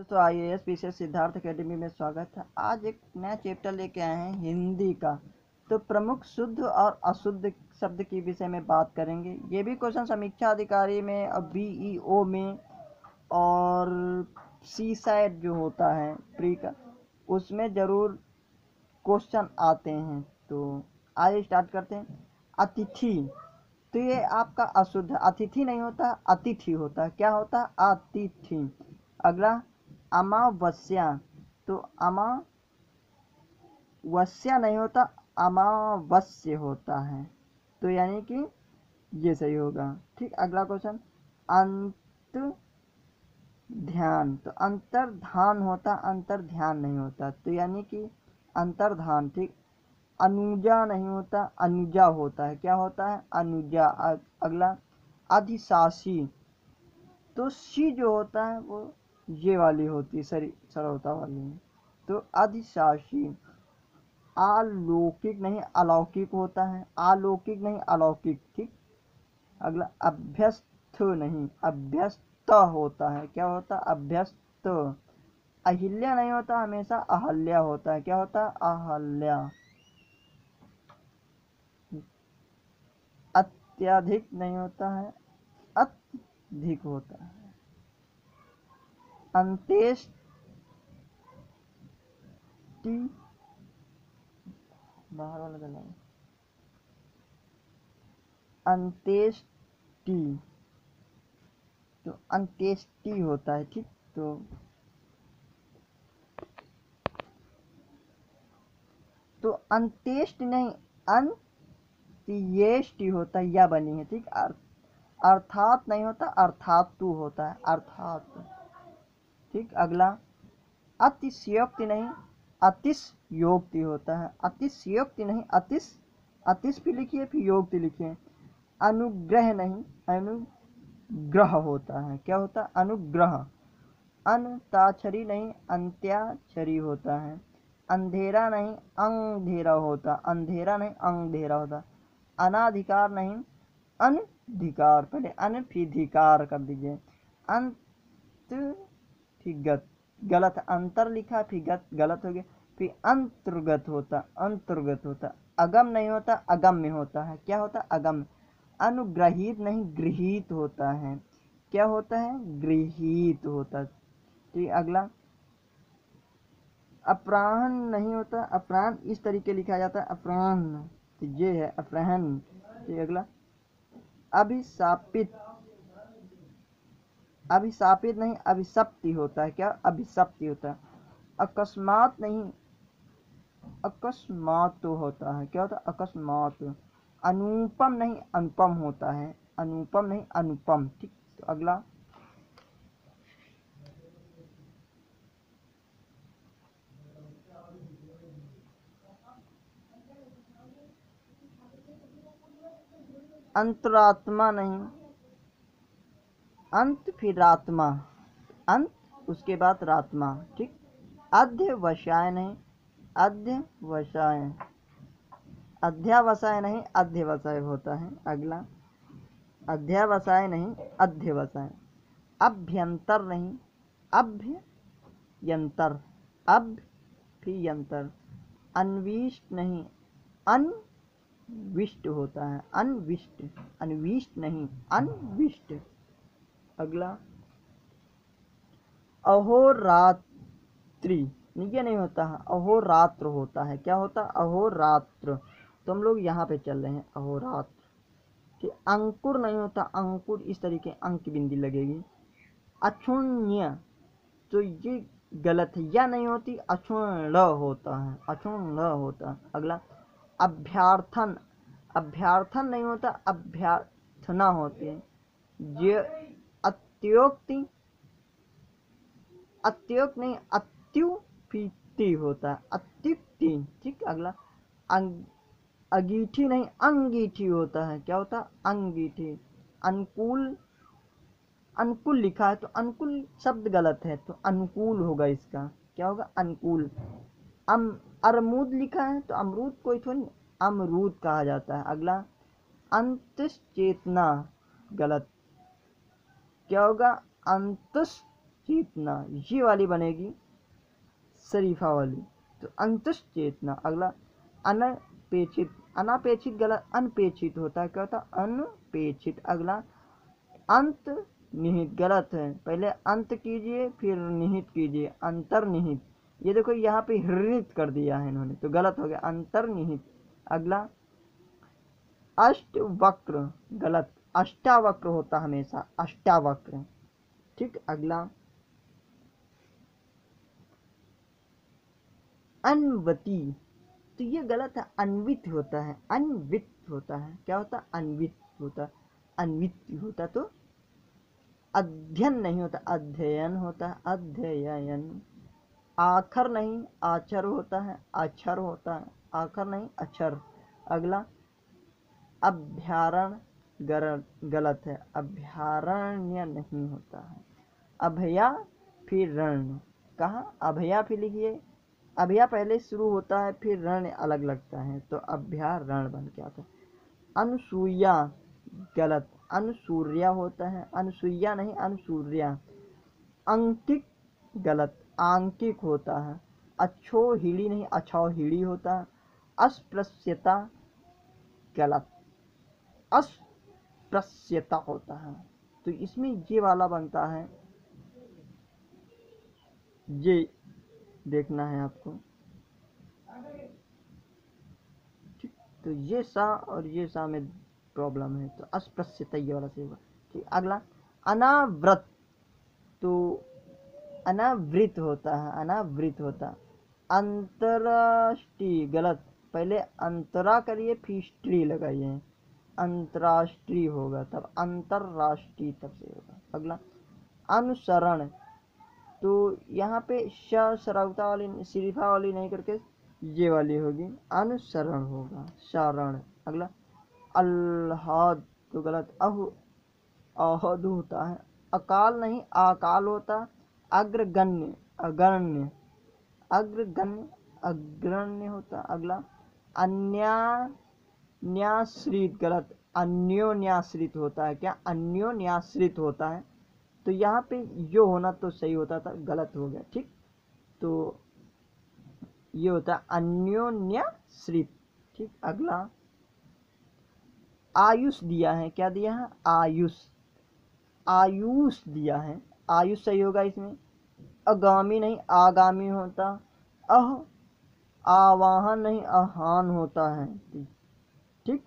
दोस्तों IAS विशेष Siddharth academy में स्वागत है। आज एक नया चैप्टर लेके आए हैं हिंदी का। तो प्रमुख शुद्ध और अशुद्ध शब्द की विषय में बात करेंगे। ये भी क्वेश्चन समीक्षा अधिकारी में और BEO में और CSAT जो होता है प्री का, उसमें ज़रूर क्वेश्चन आते हैं। तो आज स्टार्ट करते हैं। अतिथि, तो ये आपका अशुद्ध, अतिथि नहीं होता, अतिथि होता है। क्या होता है? अतिथि। अगला अमावस्या, तो अमावस्या नहीं होता, अमावस्य होता है। तो यानी कि ये सही होगा। ठीक, अगला क्वेश्चन अंत ध्यान, तो अंतर्धान होता, अंतर्ध्यान नहीं होता। तो यानी कि अंतर्धान। ठीक, अनुजा नहीं होता, अनुजा होता है। क्या होता है? अनुजा। अगला अधिशासी, तो सी जो होता है वो ये वाली होती है, सरलता वाली। तो अधिशासी। अलौकिक नहीं, अलौकिक होता है। अलौकिक नहीं, अलौकिक। ठीक, अगला अभ्यस्त नहीं, अभ्यस्त होता है। क्या होता है? अभ्यस्त। अहिल्या नहीं होता, हमेशा अहल्या होता है। क्या होता है? अहल्या। अत्यधिक नहीं होता है, अत्यधिक होता है। अंत्येष्टि, बाहर वाला गला, अंत्येष्टि, तो अंत्येष्टि होता है। ठीक, तो अंत्येष्टि नहीं, अंत्येष्टि होता है। या बनी है। ठीक, अर्थात नहीं होता, अर्थातु होता है, अर्थात। ठीक, अगला अतिशयोक्ति नहीं, अतिशयोक्ति होता है। अतिशयोक्ति नहीं, अतिश भी लिखिए, फिर योक्ति लिखिए। अनुग्रह नहीं, अनुग्रह होता है। क्या होता है? अनुग्रह। अंताक्षरी नहीं, अंत्याक्षरी होता है। अंधेरा नहीं, अंधेरा होता, अंधेरा नहीं, अंधेरा होता। अनाधिकार नहीं, अनधिकार। पहले अन फिर धिकार कर दीजिए। अंत फिर गत, गलत। अंतर लिखा फिर गत, गलत हो गया। फिर अंतर्गत होता, अंतर्गत होता। अगम नहीं होता, अगम्य होता है। क्या होता? अगम्य। अनुग्रहित नहीं, गृहीत होता है। क्या होता है? गृहीत होता। ठीक, अगला अपराहन नहीं होता, अपराहन इस तरीके लिखा जाता है, अपराहन। तो ये है अपराहन। ठीक, अगला अभिशापित, अभिशापित नहीं, अभिशप्ति होता है। क्या? अभिशप्ति होता है। अकस्मात नहीं, अकस्मात होता है। क्या होता है? अकस्मात। अनुपम नहीं, अनुपम होता है। अनुपम नहीं, अनुपम। ठीक, तो अगला अंतरात्मा नहीं, अंत फिर रात्मा, अंत उसके बाद रात्मा। ठीक, अध्यवसाय नहीं, अध्यवसाय, अध्यावसाय नहीं, अध्यवसाय होता है। अगला अध्यावसाय नहीं, अध्यवसाय। अभ्यंतर नहीं, अभ्यंतर, अभ्यंतर। अन्विष्ट नहीं, अनविष्ट होता है। अनविष्ट, अन्विष्ट नहीं, अनविष्ट। अगला अहोरात्रि, ये नहीं होता है, अहोरात्र होता है। क्या होता? अहोरात्र। तो हम लोग यहाँ पे चल रहे हैं, अहोरात्र। ठीक, अंकुर नहीं होता, अंकुर इस तरीके अंक बिंदी लगेगी। अक्षुण्य, तो ये गलत है, या नहीं होती, अक्षुण होता है, अक्षुण होता है। अगला अभ्यार्थन, अभ्यार्थन नहीं होता, अभ्यर्थना होती है। ये अत्योक्ति, अत्युक्त नहीं, अत्युक्ति होता है, अत्युक्ति। ठीक, अगला अंगीठी नहीं, अंगीठी होता है। क्या होता है? अंगीठी। अनुकूल, अनुकूल लिखा है तो अनुकूल शब्द गलत है, तो अनुकूल होगा इसका। क्या होगा? अनुकूल। अरमूद लिखा है तो अमरूद कोई थोड़ी अमरूद कहा जाता है। अगला अंतुष चेतना, गलत। क्या होगा? अंतुष चेतना, ये वाली बनेगी शरीफा वाली। तो अंतस चेतना। अगला अनपेक्षित, अनापेक्षित गलत, अनपेक्षित होता है, क्या होता है अनपेक्षित। अगला अंत निहित गलत है, पहले अंत कीजिए फिर निहित कीजिए, अंतर्निहित। ये देखो यहाँ पे हृणित कर दिया है इन्होंने, तो गलत हो गया अंतर्निहित। अगला अष्टवक्र गलत, अष्टावक्र होता हमेशा, अष्टावक्र। ठीक। अगला अन्वती, तो ये गलत है, अन्वित होता है, अन्वित होता है, क्या होता है अन्वित होता, अन्वित होता तो अध्ययन नहीं होता, अध्ययन होता है, अध्ययन। आखर नहीं आचर होता है, अक्षर होता है, आखर नहीं अक्षर। अगला अभ्यारण्य गलत है, अभ्यारण्य नहीं होता है, अभया फिर रण्य। कहाँ अभया फिर लिखिए, अभया पहले शुरू होता है फिर रण्य अलग लगता है, तो अभ्यारण्य बन के आता है। अनुसूया गलत, अनुसूर्या होता है, अनुसूया नहीं अनुसूर्या। अंकिक गलत, आंकिक होता है। अच्छोहिड़ी नहीं अछौहिड़ी होता है। अस्पृश्यता गलत, अस्पृश्यता होता है। तो इसमें ये वाला बनता है, ये देखना है आपको। ठीक, तो ये सा और ये सा में प्रॉब्लम है, तो अस्पृश्यता ये वाला सही होगा। ठीक। अगला अनावृत, तो अनावृत होता है, अनावृत होता। अंतरराष्ट्रीय गलत, पहले अंतरा करिए फिर स्ट्री लगाइए, अंतरराष्ट्रीय होगा तब अंतरराष्ट्रीय तब से होगा। अगला अनुसरण, तो यहाँ पे शरावता वाली शरीफा वाली नहीं करके ये वाली होगी, अनुसरण होगा शरण। अगला अल्हाद, तो गलत, आहद होता है। अकाल नहीं अकाल होता। अग्रगण्य अग्रण्य, अग्रगण्य अग्रण्य होता। अगला अन्याश्रित गलत, अन्योन्याश्रित होता है, क्या अन्योन्याश्रित होता है, तो यहाँ पे यो होना तो सही होता था, गलत हो गया। ठीक, तो ये होता है अन्योन्याश्रित। ठीक। अगला आयुष दिया है, क्या दिया है आयुष, आयुष दिया है, आयुष सही होगा इसमें। अगामी नहीं आगामी होता। आवाहन नहीं आहान होता है। ठीक।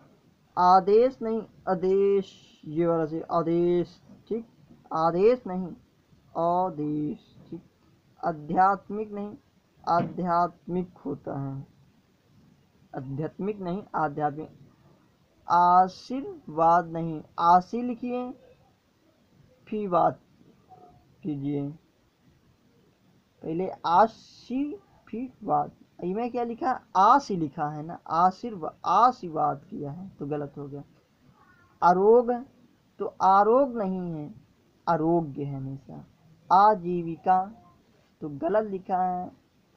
आदेश नहीं आदेश, ये वाला से आदेश। ठीक। आदेश नहीं आदेश। ठीक। आध्यात्मिक नहीं आध्यात्मिक होता है, आध्यात्मिक नहीं आध्यात्मिक। आशीर्वाद नहीं, आशी लिखिए फिर बात कीजिए, पहले आशी फिर बात। में क्या लिखा है आशी लिखा है ना, आशीर्वाद किया है तो गलत हो गया। आरोग, तो आरोग नहीं है आरोग्य है हमेशा। आजीविका, तो गलत लिखा है,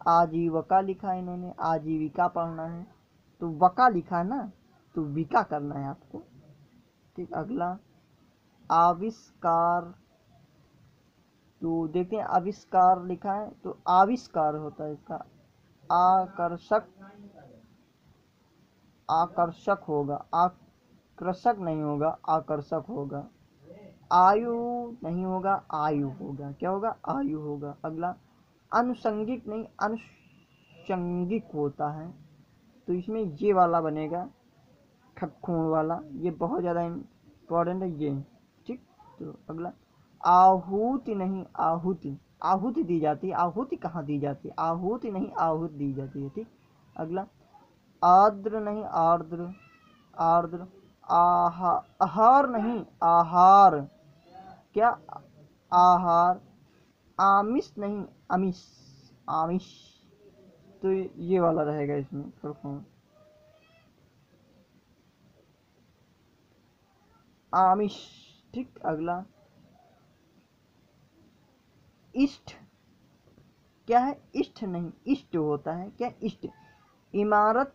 आजीविका लिखा है इन्होंने, आजीविका पढ़ना है, तो वका लिखा है ना, तो विका करना है आपको। ठीक। अगला आविष्कार, तो देखते हैं आविष्कार लिखा है तो आविष्कार होता है इसका। आकर्षक, आकर्षक होगा, आकर्षक नहीं होगा आकर्षक होगा। आयु नहीं होगा आयु होगा, क्या होगा आयु होगा। अगला अनुषंगिक नहीं अनुषंगिक होता है, तो इसमें ये वाला बनेगा खटखोण वाला, ये बहुत ज़्यादा इम्पोर्टेंट है ये। ठीक। तो अगला आहुति नहीं आहुति, आहुति दी जाती है, आहुति कहाँ दी जाती है, आहुति नहीं आहुति दी जाती है। ठीक। अगला आर्द्र नहीं आर्द्र, आर्द्र। आहार नहीं आहार, क्या आहार। आमिष नहीं अमिष, आमिष, तो ये वाला रहेगा इसमें परफॉर्म, आमिष। ठीक। अगला इष्ट, क्या है इष्ट नहीं इष्ट होता है, क्या इष्ट। इमारत,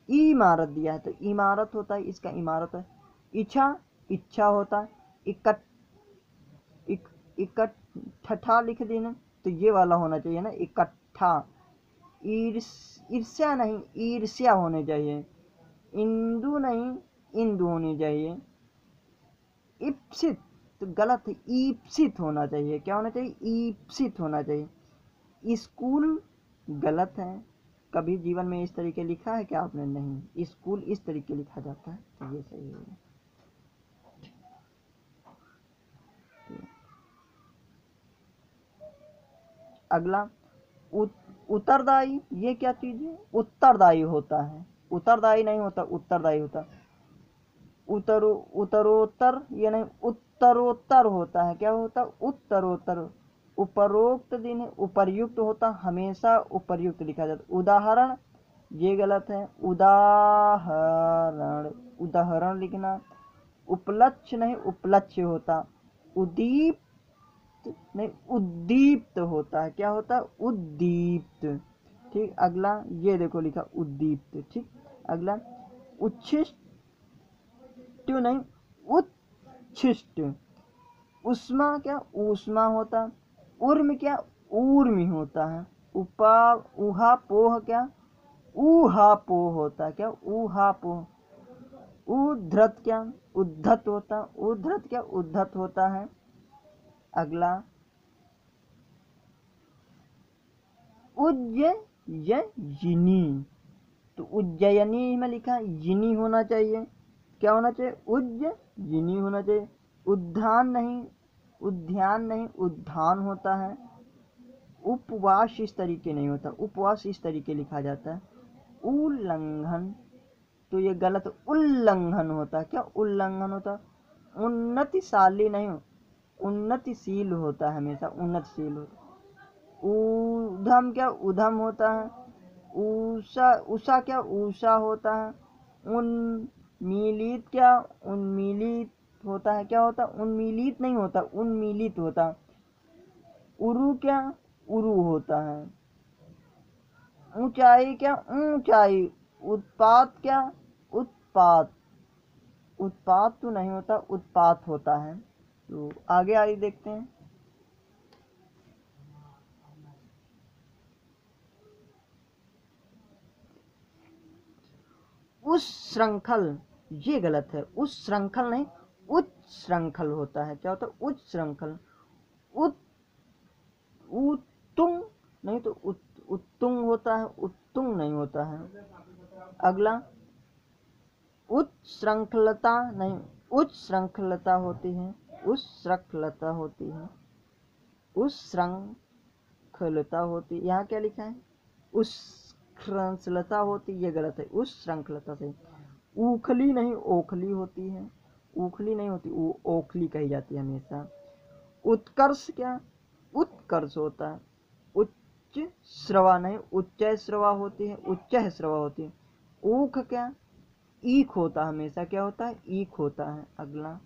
इमारत दिया है तो इमारत होता है, इसका इमारत है। इच्छा, इच्छा होता है। इकट्ठा लिख देना, तो ये वाला होना चाहिए ना, इकट्ठा। ईर्ष्या नहीं, ईर्ष्या होने चाहिए। इंदु नहीं, इंदु होनी चाहिए। ईप्सित तो गलत है, ईप्सित होना चाहिए। क्या होना चाहिए? ईप्सित होना चाहिए। स्कूल गलत है। कभी जीवन में इस तरीके लिखा है क्या आपने? नहीं, स्कूल इस तरीके लिखा जाता है, तो ये सही है। अगला उत्तरदायी, ये क्या चीज है? उत्तरदायी होता है, उत्तरदायी नहीं होता, उत्तरदायी होता। उत्तरोत्तर ये नहीं, उत्तरोत्तर होता है। क्या होता? उत्तरोत्तर। उपरोक्त दिन उपर्युक्त होता, हमेशा उपर्युक्त लिखा जाता। उदाहरण ये गलत है, उदाहरण, उदाहरण लिखना। उपलक्ष्य नहीं, उपलक्ष्य होता। उदीप्त नहीं, उद्दीप्त होता है। क्या होता है? उद्दीप्त। ठीक, अगला ये देखो लिखा उद्दीप्त। ठीक, अगला उच्छिष्ट नहीं, उच्छिष्ट। उष्मा क्या? ऊष्मा होता। उर्म क्या? ऊर्मी होता है। उपा उहा पोह क्या? ऊहा पोह होता है। क्या? ऊहा पोह। उद्धत क्या? उद्धत होता। उद्धत क्या? उद्धत होता है। अगला उज्जयिनी, तो उज्जयिनी में लिखा यिनी होना चाहिए। क्या होना चाहिए? उज्जयिनी होना चाहिए। उद्यान नहीं, उद्यान नहीं, उद्यान होता है। उपवास इस तरीके नहीं होता, उपवास इस तरीके लिखा जाता है। उल्लंघन तो ये गलत, उल्लंघन होता है। क्या? उल्लंघन होता। उन्नतिशाली नहीं, उन्नतिशील होता है, हमेशा उन्नतिशील होता। ऊधम क्या? उधम होता है। उषा, उषा क्या? उषा होता है। उन्मीलित क्या? उन्मीलित होता है। क्या होता? उन्मीलित नहीं होता, उन्मीलित होता। उरु क्या? उरु होता है। ऊंचाई क्या? ऊंचाई। उत्पात क्या? उत्पात, उत्पात तो नहीं होता, उत्पात होता है। तो आगे आगे देखते हैं। उस श्रृंखल ये गलत है, उस श्रृंखल नहीं, उच्च श्रृंखल होता है। क्या होता है? उच्च श्रृंखल। उत उत्तुंग नहीं, तो उत्तुंग होता है, उत्तुंग नहीं होता है। अगला उच्च श्रृंखलता नहीं, उच्च श्रृंखलता होती है, उच्च श्रृंखलता होती है, उच्च श्रृंखलता होती है। यहाँ क्या लिखा है? उस श्रृंखलता होती, ये गलत है, उस श्रृंखलता से। ऊखली नहीं, ओखली होती है। ऊखली नहीं होती, वो ओखली कही जाती है हमेशा। उत्कर्ष क्या? उत्कर्ष होता है। उच्च श्रवा नहीं, उच्च श्रवा होती है, उच्च श्रवा होती है। ऊख क्या? ईख होता है हमेशा। क्या होता है? ईख होता है। अगला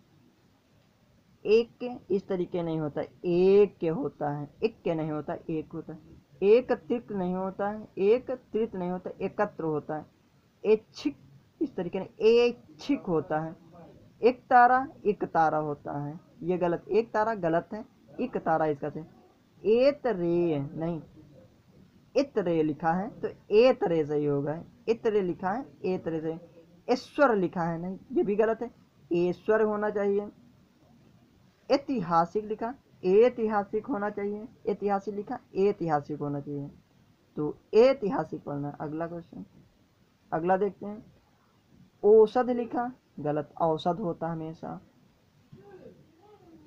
एक के इस तरीके नहीं होता, एक के होता है। एक के नहीं होता, एक होता है। एक त्रित नहीं होता है, एक त्रित नहीं होता, एकत्र होता है। ऐच्छिक इस तरीके नहीं, ऐच्छिक होता है। एक तारा, एक तारा होता है, ये गलत, एक तारा गलत है, एक तारा इसका से। एत रे नहीं, इतरे लिखा है तो एतरे सही होगा। इतरे लिखा है, एतरे से। ईश्वर लिखा है, नहीं, ये भी गलत है, ईश्वर होना चाहिए। ऐतिहासिक लिखा, ऐतिहासिक होना चाहिए। ऐतिहासिक लिखा, ऐतिहासिक होना चाहिए। तो ऐतिहासिक पढ़ना। अगला क्वेश्चन, अगला देखते हैं। औषध लिखा, गलत, औषध होता हमेशा।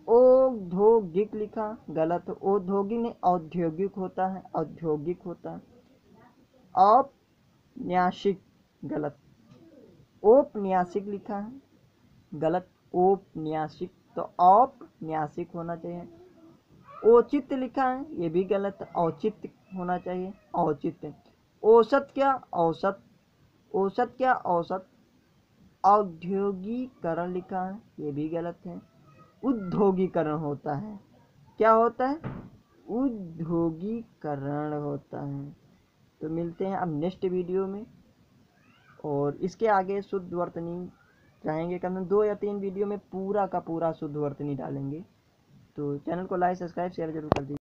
औद्योगिक लिखा, गलत, औद्योगिक नहीं, औद्योगिक होता है, औद्योगिक होता है। औपन्यासिक, गलत। औपन्यासिक लिखा है, गलत, औपन्यासिक, तो औपन्यासिक होना चाहिए। औचित्य लिखा है, ये भी गलत, औचित्य होना चाहिए, औचित्य। औसत क्या? औसत। औसत क्या? औसत। औद्योगिकरण लिखा है, ये भी गलत है, उद्योगीकरण होता है। क्या होता है? उद्योगीकरण होता है। तो मिलते हैं अब नेक्स्ट वीडियो में, और इसके आगे शुद्ध वर्तनी चाहेंगे कम से कम 2 या 3 वीडियो में पूरा का पूरा शुद्ध वर्तनी डालेंगे। तो चैनल को लाइक सब्सक्राइब शेयर जरूर कर दीजिए।